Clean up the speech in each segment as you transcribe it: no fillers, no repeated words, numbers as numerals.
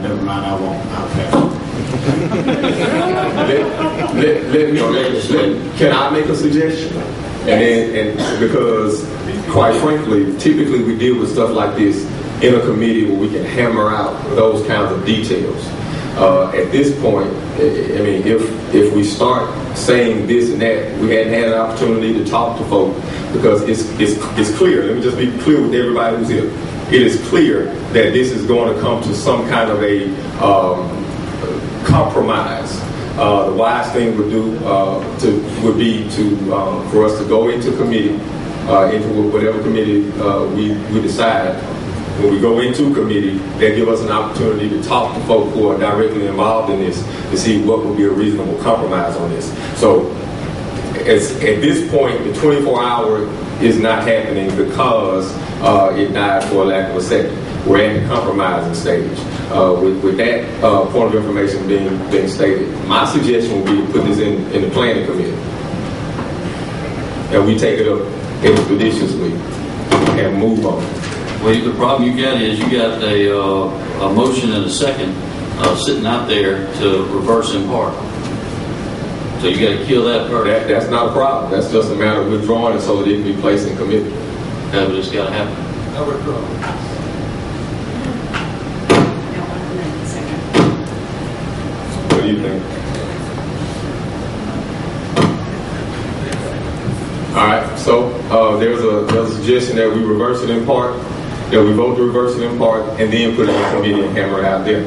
Never mind, I won't. I'll pass. Can I make a suggestion? And because, quite frankly, typically we deal with stuff like this in a committee where we can hammer out those kinds of details. At this point, I mean, if we start saying this and that, we hadn't had an opportunity to talk to folks, because it's clear. Let me just be clear with everybody who's here. It is clear that this is going to come to some kind of a compromise. The wise thing would be for us to go into committee, into whatever committee we decide. When we go into committee, they give us an opportunity to talk to folks who are directly involved in this to see what would be a reasonable compromise on this. So at this point, the 24-hour is not happening because it died for a lack of a second. We're at the compromising stage. With that point of information being stated, my suggestion would be to put this in the planning committee. And we take it up expeditiously and move on. Well, the problem you got is you got a motion and a second sitting out there to reverse in part. So you got to kill that part. That's not a problem. That's just a matter of withdrawing it so that it can be placed in committee. Yeah, but it's got to happen. I withdraw. What do you think? All right. So there's a suggestion that we reverse it in part. That we vote to reverse it in part and then put it in committee and hammer it out there.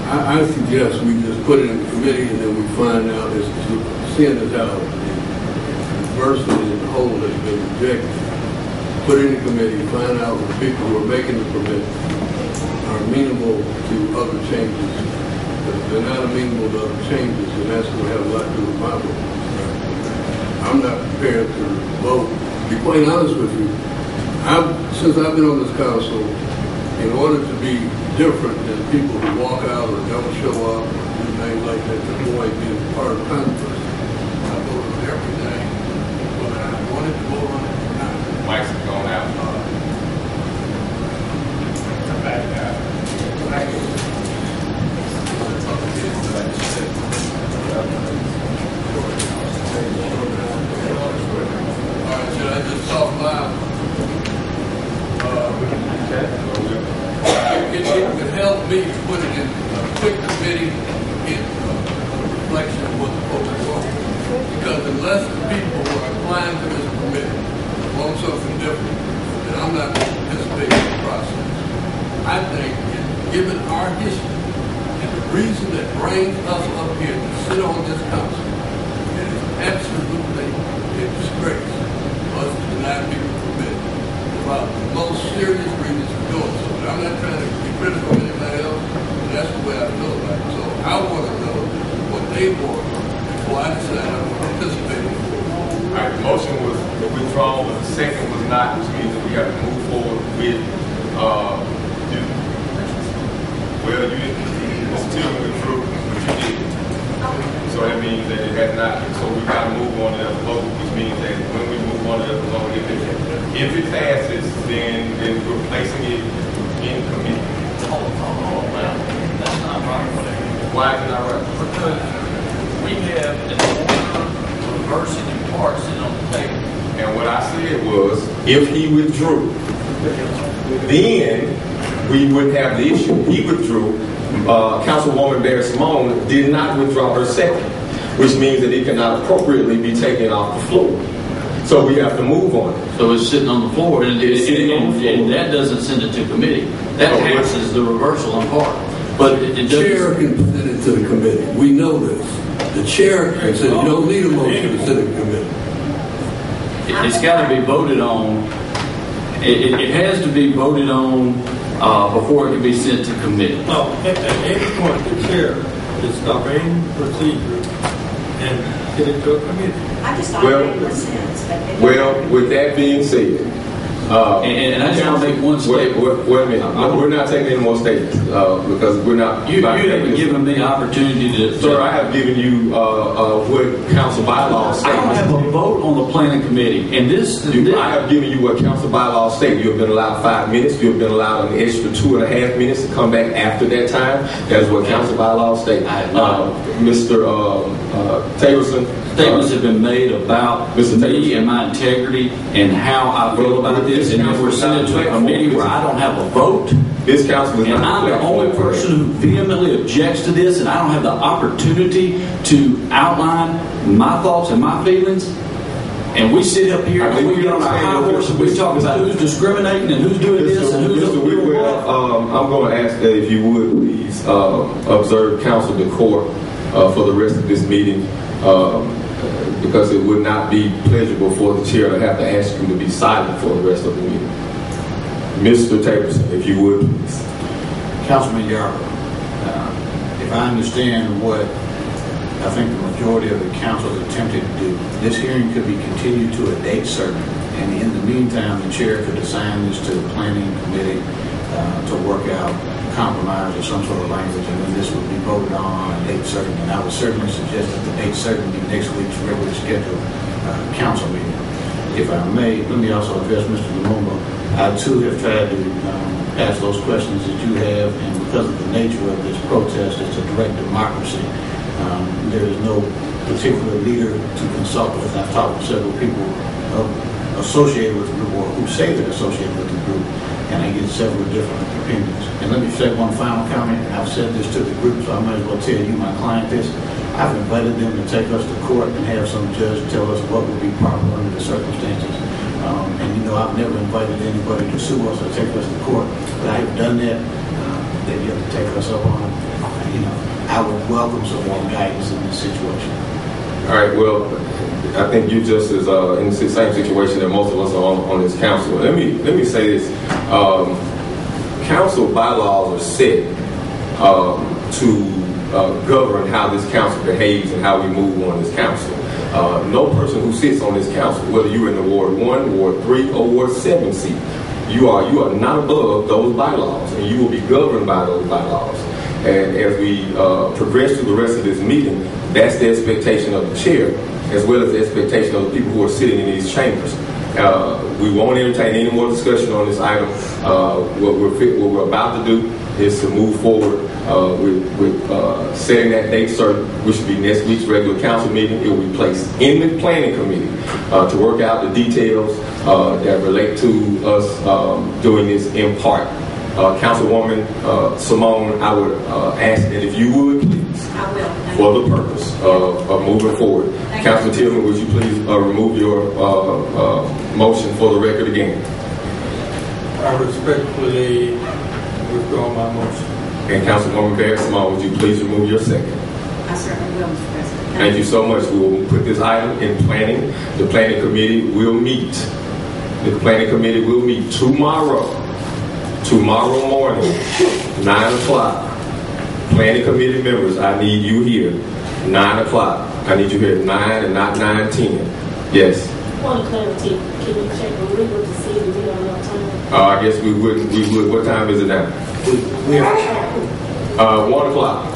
I suggest we just put it in committee and then we find out as to send it out. Reverse it in the whole has been rejected. Put it in committee, find out what people who are making the permit are amenable to other changes. If they're not amenable to other changes, then that's going to have a lot to do with my vote. I'm not prepared to vote. To be quite honest with you, since I've been on this council, in order to be different than people who walk out or don't show up or do things like that to avoid being part of controversy, I voted on everything, whether I wanted to vote on it or not. Mike's going out. Should I just talk loud? It would help me to put it in a quick committee in reflection of what the folks want. Because unless the people who are applying to this committee want something different, then I'm not going to participate in the process. I think, given our history and the reason that brings us up here to sit on this council, it is absolutely a disgrace for us to deny people permit about the most serious reasons for doing so. I'm not trying to be critical of anybody else, but that's the way I feel about it. So I want to know what they want before I decide I'm going to participate in it. All right, the motion was withdrawn, but the second was not, which means that we have to move forward with, well, you didn't, Mr. Tillman withdrew, but you did. So that means that it has not, so we got to move on to the vote, which means that when we move on to the vote, if it passes, then we're placing it in committee. That's not right. Why is it not right? Because we have an order reversing in part sitting on the table. And what I said was, if he withdrew, then we wouldn't have the issue. He withdrew. Councilwoman Barry Simone did not withdraw her second, which means that it cannot appropriately be taken off the floor. So we have to move on it. So it's sitting on the floor, and that doesn't send it to committee. That passes the reversal in part. But the chair can send it to the committee. We know this. The chair can say you don't need a motion to send it to committee. It's got to be voted on. It has to be voted on before it can be sent to committee. No, at any point, the chair is stopping procedure and get it to a committee. I just thought it made more sense. Well, with that being said, And I just want to make one statement. Wait a minute. We're not taking any more statements because we're not. You haven't given me the opportunity to. Sir, I have given you what council bylaws state. I don't have a vote on the planning committee, and I have given you what council bylaws state. You have been allowed 5 minutes. You have been allowed an extra 2.5 minutes to come back after that time. That is what council bylaws state. Mr. Taverson. Statements have been made about me and my integrity and how I feel about this, and then we're sent to a committee where I don't have a vote. This council is and not. I'm the only person who vehemently objects to this, and I don't have the opportunity to outline my thoughts and my feelings. And we sit up here and we get on our high horse and we talk about who's discriminating and who's doing this and who's doing that. I'm going to ask that if you would please observe council decor for the rest of this meeting. Because it would not be pleasurable for the chair to have to ask you to be silent for the rest of the meeting. Mr. Taverson, if you would, please. Councilman Yarborough, if I understand what I think the majority of the council is attempting to do, this hearing could be continued to a date certain, and in the meantime, the chair could assign this to the planning committee to work out compromise or some sort of language, and then this would be voted on a date certain. And I would certainly suggest that the date certain be next week's regularly scheduled council meeting. If I may, let me also address Mr. Lumumba. I too have tried to ask those questions that you have, and because of the nature of this protest, it's a direct democracy. There is no particular leader to consult with. I've talked to several people associated with the group or who say they're associated with the group, and I get several different opinions. And let me say one final comment. I've said this to the group, so I might as well tell you, my client, this. I've invited them to take us to court and have some judge tell us what would be proper under the circumstances. And you know, I've never invited anybody to sue us or take us to court, but I've done that. That you have to take us up on it. You know, I would welcome some more guidance in this situation. All right. Well, I think you just as in the same situation that most of us are on this council. Let me say this: council bylaws are set to govern how this council behaves and how we move on this council. No person who sits on this council, whether you're in the Ward 1, Ward 3, or Ward 7 seat, you are not above those bylaws, and you will be governed by those bylaws. And as we progress through the rest of this meeting, that's the expectation of the chair, as well as the expectation of the people who are sitting in these chambers. We won't entertain any more discussion on this item. What we're about to do is to move forward with setting that date certain, which will be next week's regular council meeting. It will be placed in the planning committee to work out the details that relate to us doing this in part. Councilwoman Simone, I would ask that if you would please, I will. for the purpose of moving forward. Councilman Tillman, would you please remove your motion for the record again? I respectfully withdraw my motion. And Councilwoman Barrett Simone, would you please remove your second? I certainly will, Mr. President. Thank you so much. We will put this item in planning. The planning committee will meet. The planning committee will meet tomorrow morning, 9 o'clock. Planning committee members, I need you here, 9 o'clock. I need you here at 9 and not 9:10. Yes. Point of clarity, can you check the legal to see if we don't know time? I guess we would. What time is it now? We are 1 o'clock.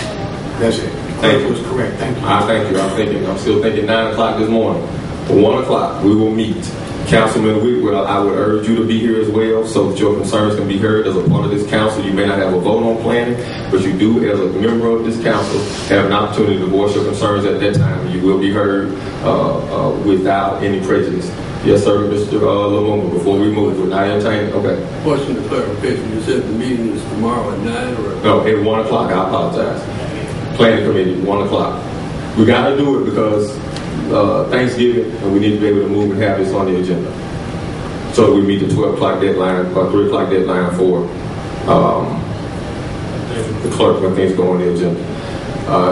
That's it. Thank you. That was correct. Thank you. Thank you. I'm still thinking 9 o'clock this morning. 1 o'clock, we will meet. Councilman Whitwell, I would urge you to be here as well so that your concerns can be heard as a part of this council. You may not have a vote on planning, but you do, as a member of this council, have an opportunity to voice your concerns at that time. You will be heard without any prejudice. Yes, sir, Mr. Lumumba, before we move, we're not entertaining. Okay. Question of clarification. You said the meeting is tomorrow at 9 or? No, at 1 o'clock. I apologize. Planning committee, 1 o'clock. We got to do it because Thanksgiving, and we need to be able to move and have this on the agenda. So we meet the 12 o'clock deadline, or 3 o'clock deadline for the clerk when things go on the agenda.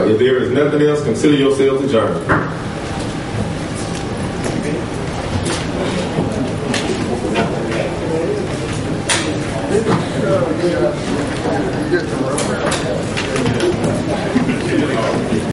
If there is nothing else, consider yourselves adjourned.